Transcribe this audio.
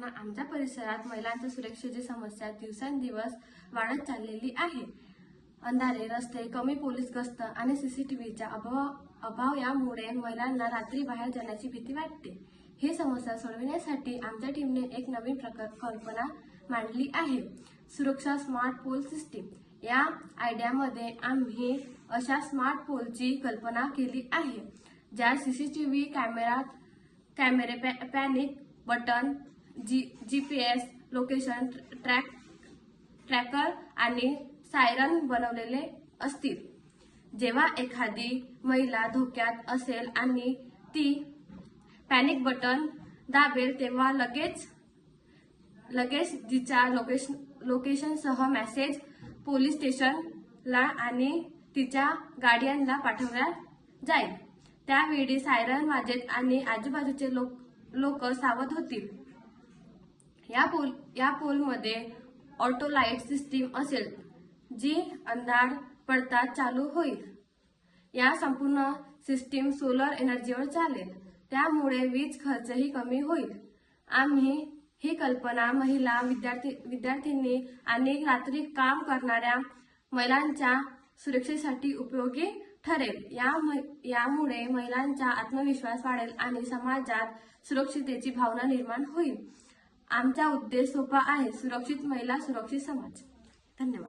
आमच्या परिसरात महिलांच्या सुरक्षेची समस्या दिवसेंदिवस वाढत चाललेली आहे। अंधारे रस्ते, कमी पोलीस गस्त आणि सीसीटीव्हीचा अभाव यामुळे महिलांना रात्री बाहेर जाण्याची भीती वाटते। ही समस्या सोडविण्यासाठी आमच्या टीमने एक नवीन कल्पना मांडली आहे, सुरक्षा स्मार्ट पोल सिस्टीम। या आयडियामध्ये आम्ही अशा स्मार्ट पोलची कल्पना केली आहे, ज्यात सीसीटीव्ही कॅमेरे, panic button, GPS location tracker आणि सायरन बनवलेले असतील। जेव्हा एखादी महिला धोक्यात असेल आणि ती पॅनिक बटन दाबेल तेव्हा लगेच तिच्या लोकेशनसह मेसेज पोलीस स्टेशनला आणि तिच्या गार्डियनला पाठवला जाईल। त्यावेळी सायरन वाजेल आणि आजूबाजूचे लोक सावध होतील। या पोलमध्ये ऑटो लाईट सिस्टीम असेल, जी अंधार पडताच चालू होईल। या संपूर्ण सिस्टीम सोलर एनर्जीवर चालेल, त्यामुळे वीज खर्चही कमी होईल। आम्ही ही कल्पना महिला, विद्यार्थिनी आणि रात्री काम करणाऱ्या महिलांच्या सुरक्षेसाठी उपयोगी ठरेल। यामुळे महिलांचा आत्मविश्वास वाढेल आणि समाजात सुरक्षिततेची भावना निर्माण होईल। आमचा उद्देश सोपा आहे, सुरक्षित महिला, सुरक्षित समाज। धन्यवाद।